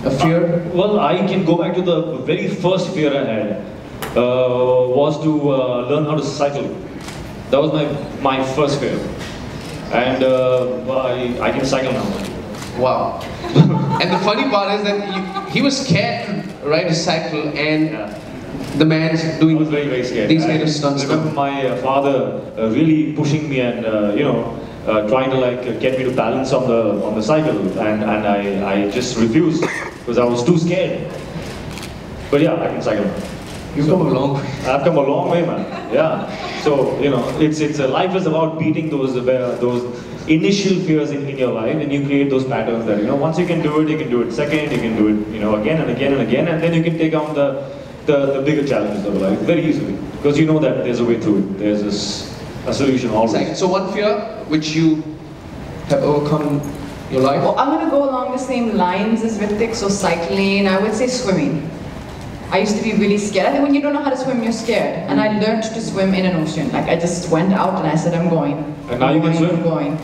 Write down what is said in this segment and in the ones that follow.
A fear? Well, I can go back to the very first fear I had. Was to learn how to cycle. That was my first fear. And I can cycle now. Wow. And the funny part is that he was scared to ride a cycle, and the man's doing I was very, very scared. these kind of stunts. I remember my father really pushing me and trying to like get me to balance on the cycle, and I just refused because I was too scared. But yeah, I can cycle now. You've come a long way. I've come a long way, man. Yeah. So it's life is about beating those initial fears in your life, and you create those patterns that once you can do it second, you can do it again and again and again, and then you can take on the bigger challenges of life very easily because you know that there's a way through it. There's a solution always. Exactly. So one fear which you have overcome in your life? Well, I'm going to go along the same lines as Hrithik. So cycling, I would say swimming. I used to be really scared. I think when you don't know how to swim, you're scared. And I learned to swim in an ocean. Like I just went out and I said, I'm going. And now you can swim? I'm going.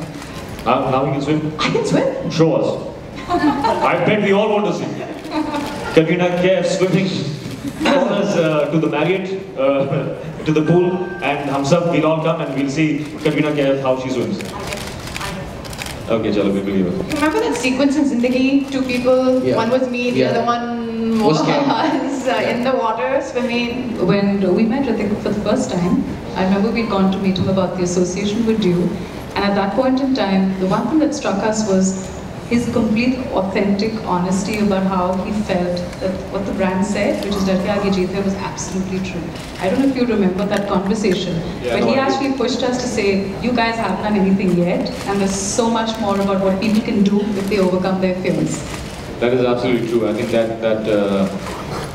Now you can swim? I can swim. Show us. I bet we all want to see. Katrina Kaif swimming to the Marriott, to the pool, and we'll all come and we'll see Katrina Kaif how she swims. Okay, chalo, we believe it. Remember that sequence in Zindagi? Two people, one was me, the other one was in the water swimming. When we met Hrithik for the first time, I remember we'd gone to meet him about the association with you, and at that point in time, the one thing that struck us was his complete authentic honesty about how he felt that what the brand said, which is Dar Ke Aage Jeet Hai, was absolutely true. I don't know if you remember that conversation, but he actually pushed us to say, you guys haven't done anything yet, and there's so much more about what people can do if they overcome their fears. That is absolutely true. I think that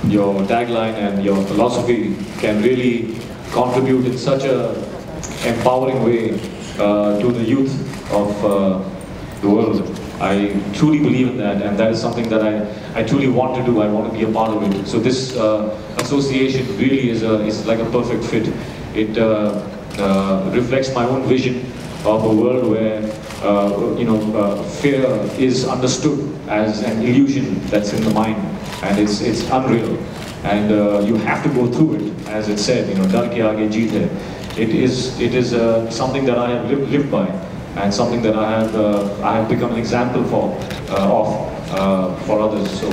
your tagline and your philosophy can really contribute in such a empowering way to the youth of the world. I truly believe in that, and that is something that I truly want to do. I want to be a part of it. So this association really is like a perfect fit. It reflects my own vision of a world where fear is understood as an illusion that's in the mind, and it's unreal, and you have to go through it, as it said, Dar Ke Aage Jeet Hai. It is something that I have lived by, and something that I have become an example for others. So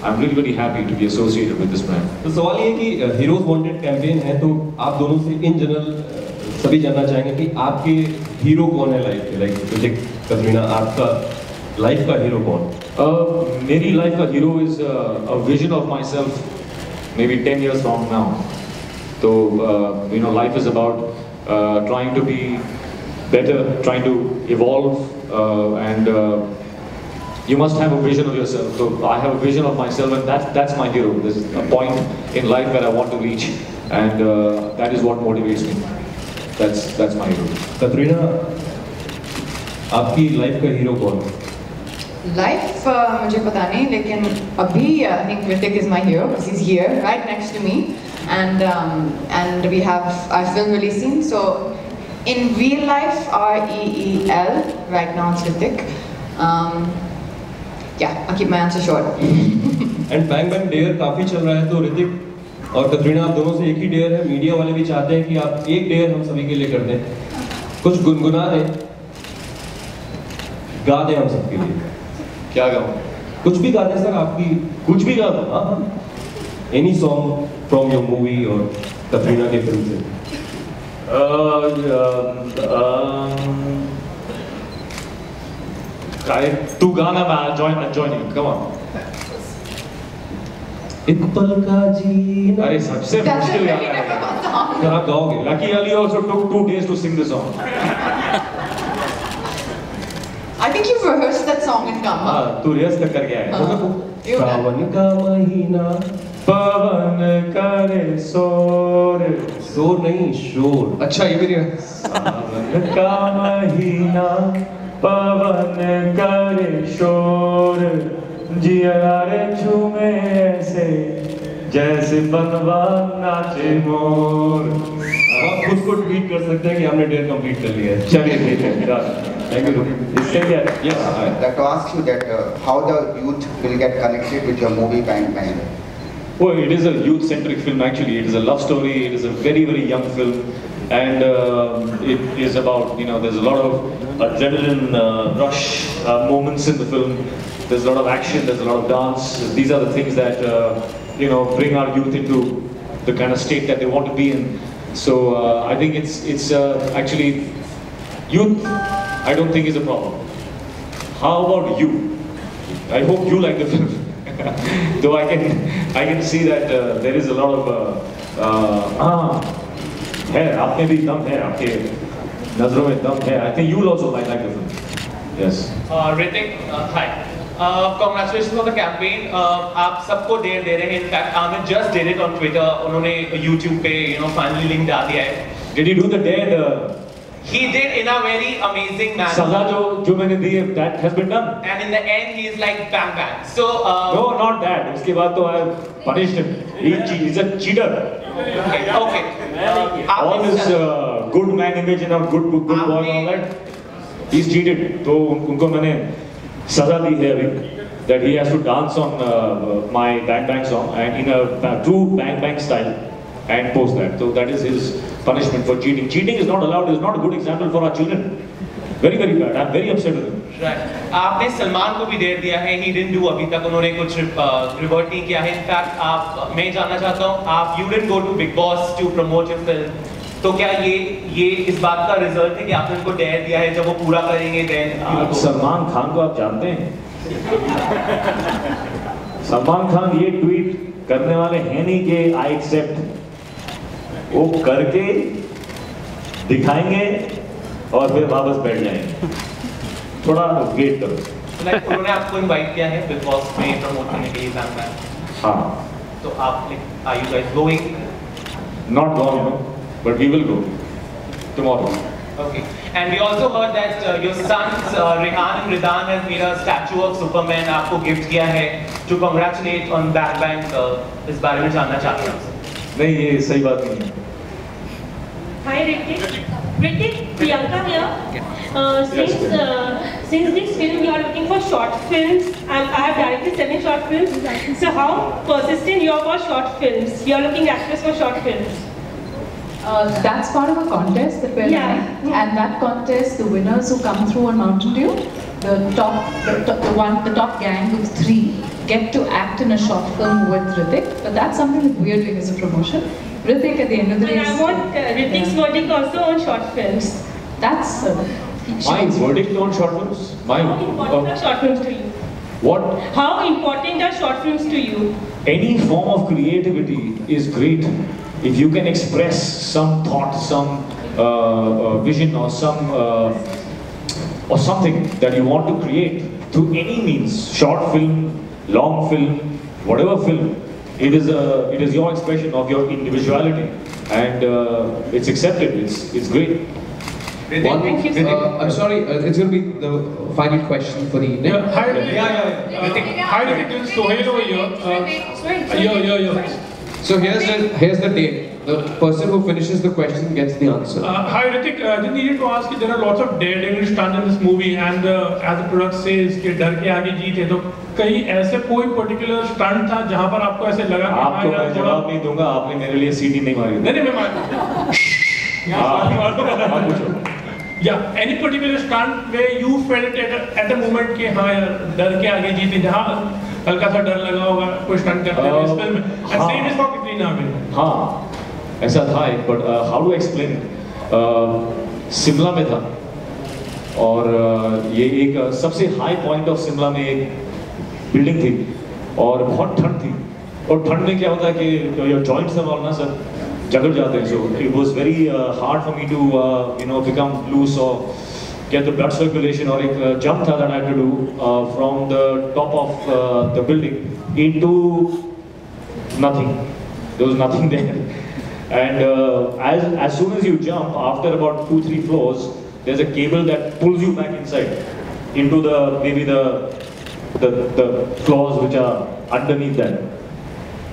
I'm really very happy to be associated with this brand. तो सवाल ये कि Heroes Wanted campaign है, तो आप दोनों से in general सभी जानना चाहेंगे कि आपके हीरो कौन है लाइफ के, लाइक ऋतिक, कतरीना, आपका लाइफ का हीरो कौन? मेरी लाइफ का hero is a vision of myself maybe 10 years from now. So life is about trying to be better, trying to evolve, and you must have a vision of yourself. So I have a vision of myself, and that's my hero. There's a point in life where I want to reach, and that is what motivates me. That's my hero. Katrina, आपकी life का hero कौन? Life, मुझे पता नहीं, लेकिन अभी I think Hrithik is my hero because he's here, right next to me, and we have our film releasing. So in real life, REEL, right now it's Hrithik. Yeah, I'll keep my answer short. And Bang Bang Dare काफी चल रहा है, तो ऋतिक और कतरीना, आप दोनों से एक ही डेयर है. मीडिया वाले भी चाहते हैं कि आप एक डेयर हम सभी के लिए कर दें, कुछ गुनगुना दें, गा दें हम सबके लिए. क्या गाऊं? कुछ भी गा दें सर, आपकी कुछ भी गा दो. हाँ, any song from your movie और कतरीना के फिल्म से. तू गाना, मैं join you. Come on. एक पल का जीना. अरे सबसे मुश्किल गाना है. सर आप गाओगे? Lucky Ali also took 2 days to sing the song. I think you've rehearsed that song in Gamma. हाँ, तू रिहर्स कर गया है. सावन का महीना, पवन करे शोर. शोर नहीं, शोर. अच्छा, ये भी है. सावन का महीना, पवन करे शोर, जिया रे झूमे ऐसे जैसे बनवा नाचे मोर. आप खुद को ट्वीट कर सकते हैं कि हमने डेयर कंप्लीट कर लिया है. चलिए ठीक है. Thank you. Yes. I'd like to ask you that how the youth will get connected with your movie Bang Bang. Oh, it is a youth-centric film actually. It is a love story. It is a very, very young film, and it is about, you know, there's a lot of adrenaline rush moments in the film. There's a lot of action. There's a lot of dance. These are the things that you know, bring our youth into the kind of state that they want to be in. So I think it's actually youth. I don't think is a problem. How about you? I hope you like the film. Though I can see that there is a lot of है, आप में भी दम है, आपके नजरों में दम है. I think you will also might like the film. Yes. Hrithik, hi. Congratulations on the campaign. आप सबको dare दे रहे हैं. In fact, Amit just did it on Twitter. उन्होंने YouTube पे, you know, finally link डाल दिया है. Did you do the dare? He did in a very amazing manner. सजा जो मैंने दी है, that has been done. And in the end, he is like bang bang. So no, not that. उसके बाद तो I punished him. He's a cheater. Okay. All this good man image and good boy and all that. He's cheated. तो उनको मैंने सजा दी है अभी. That he has to dance on my Bang Bang song and in a true Bang Bang style and post that. So that is his punishment for cheating. Cheating is not allowed. It's not a good example for our children. Very, very bad. I'm very upset with him. Right. आपने सलमान को भी dare दिया है. He didn't do अभी तक उन्होंने कुछ revert नहीं किया है. In fact, मैं जानना चाहता हूँ, आप you didn't go to Big Boss to promote your film. तो क्या ये इस बात का रिजल्ट है कि आपने उनको डेयर दिया है, जब वो पूरा करेंगे then? सलमान खान को आप जानते हैं? सलमान खान ये ट्वीट करने वाले हैं नहीं कि I accept. वो करके दिखाएंगे और फिर वापस बैठ जाएंगे. थोड़ा वेट करो. लाइक उन्होंने आपको इनवाइट किया है बिग बॉस में प्रमोट करने के लिए Bang Bang. हाँ. तो आप are you guys going? Not gone, no, but we will go tomorrow. Okay. And we also heard that your sons Rehan and Ridan has made a statue of Superman. आपको gift किया है to congratulate on Bang Bang. इस बारे में जानना चाहते हैं. नहीं, ये सही बात नहीं है. Hi Hrithik, Priyanka here. Since this film you are looking for short films, and I have directed 7 short films. So how persistent you are for short films? You are looking actors for short films. That's part of a contest that we're running, and that contest, the winners who come through on Mountain Dew, the top gang of 3 get to act in a short film with Hrithik. But that's something that we're doing as a promotion. Hrithik at the end of the day. And I want Hrithik's verdict also on short films. That's my verdict on short films. How important are short films to you? What? How important are short films to you? Any form of creativity is great if you can express some thought, some vision, or something that you want to create through any means. Short film, long film, whatever film. It is your expression of your individuality, and it's accepted. It's great. I'm sorry, it's going to be the final question for the evening. Yeah, hi, hi, Hrithik, Sohail over here. So here's the date. The person who finishes the question gets the answer. Hi Hrithik, I just needed to ask you, there are lots of daredevil stunts in this movie, and as the product says कि डर के आगे जीत है, तो कहीं ऐसे कोई particular stunt था जहाँ पर आपको ऐसे लगा कि आपको मैं जवाब नहीं दूंगा, आपने मेरे लिए सीटी नहीं मारी. नहीं मैं मार. Yeah, any particular stunt where you felt at the moment कि हाँ यार डर के आगे जीत है, जहाँ हल्का सा डर लगा होगा कोई स्टंट करते हुए इस फिल्म में. And same is for Katrina Kaif. हाँ, ऐसा था एक, but how to explain it? Shimla में था और ये एक सबसे हाई पॉइंट ऑफ शिमला में एक बिल्डिंग थी और बहुत ठंड थी, और ठंड में क्या होता है कि your joints and all ना सर जगड़ जाते हैं. So it was very hard for me to become loose or get the blood circulation, और एक jump था that I had to do from the top of the building into nothing. There was nothing there. And as soon as you jump, after about 2-3 floors, there's a cable that pulls you back inside into maybe the floors which are underneath that.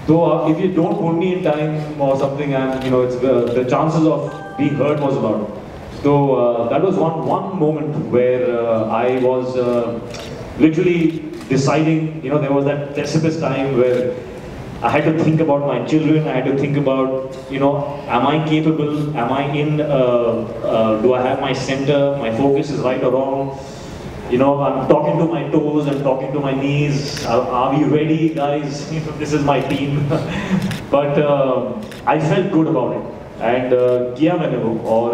So if you don't pull me in time or something, and it's the chances of being hurt was a lot. So that was one moment where I was literally deciding, you know, there was that precipice time where I had to think about my children, I had to think about, you know, am I capable, am I in, do I have my center, my focus is right or wrong, you know, I'm talking to my toes, I'm talking to my knees, are we ready guys, you know, this is my team. But I felt good about it, and किया मैंने वो, और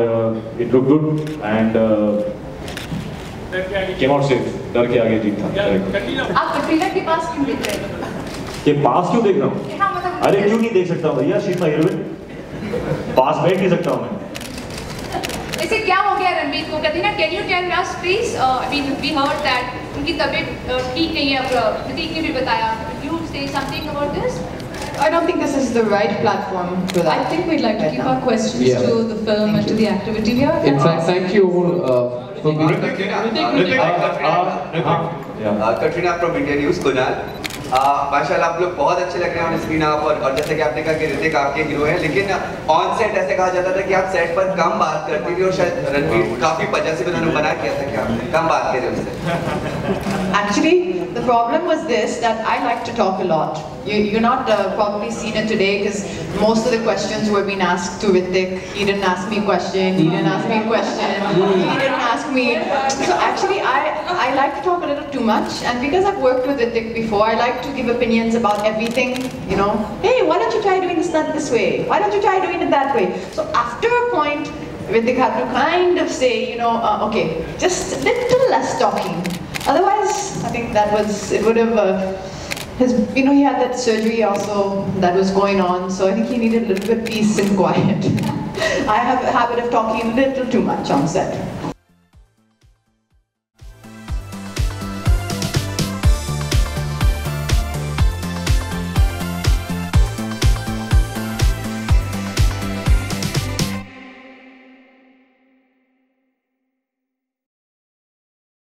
it looked good, and came out safe, डर के आगे जीत था। आप कटरीना के पास क्यों देख रहे हैं? ये पास क्यों देख रहा हूँ? अरे क्यों नहीं देख सकता भैया, शीट माय हीरोइन, पास बैठ नहीं सकता हूँ मैं। इसे क्या हो गया रणबीर को? Katrina, can you tell us please? I mean, we heard that उनकी तबीयत ठीक नहीं है, अब ऋतिक ने भी बताया. You say something about this? I don't think this is the right platform for that. I think we'd like to keep our questions to the film and to the activity here. In fact, thank you all for being Katrina from India News, Kunal. माशाल्लाह आप लोग बहुत अच्छे लग रहे हैं on screen आप, और जैसे कि आपने कहा कि ऋतिक आपके हीरो हैं, लेकिन ऑन सेट ऐसे कहा जाता था कि आप सेट पर कम बात करती थी, और शायद रणबीर काफी पजेसिव उन्होंने मना किया था कि आप कम बात करें उससे। Actually, the problem was this, that I like to talk a lot. You're not probably seen it today because most of the questions were being asked to Hrithik. He didn't ask me a question, he didn't ask me a question, he didn't ask me. So actually I like to talk a little too much, and because I've worked with Hrithik before, I like to give opinions about everything, you know. Hey, why don't you try doing this not this way? Why don't you try doing it that way? So after a point, Hrithik had to kind of say, you know, okay, just a little less talking. Otherwise, I think that was, it would have, you know, he had that surgery also that was going on, so I think he needed a little bit peace and quiet. I have a habit of talking a little too much on set.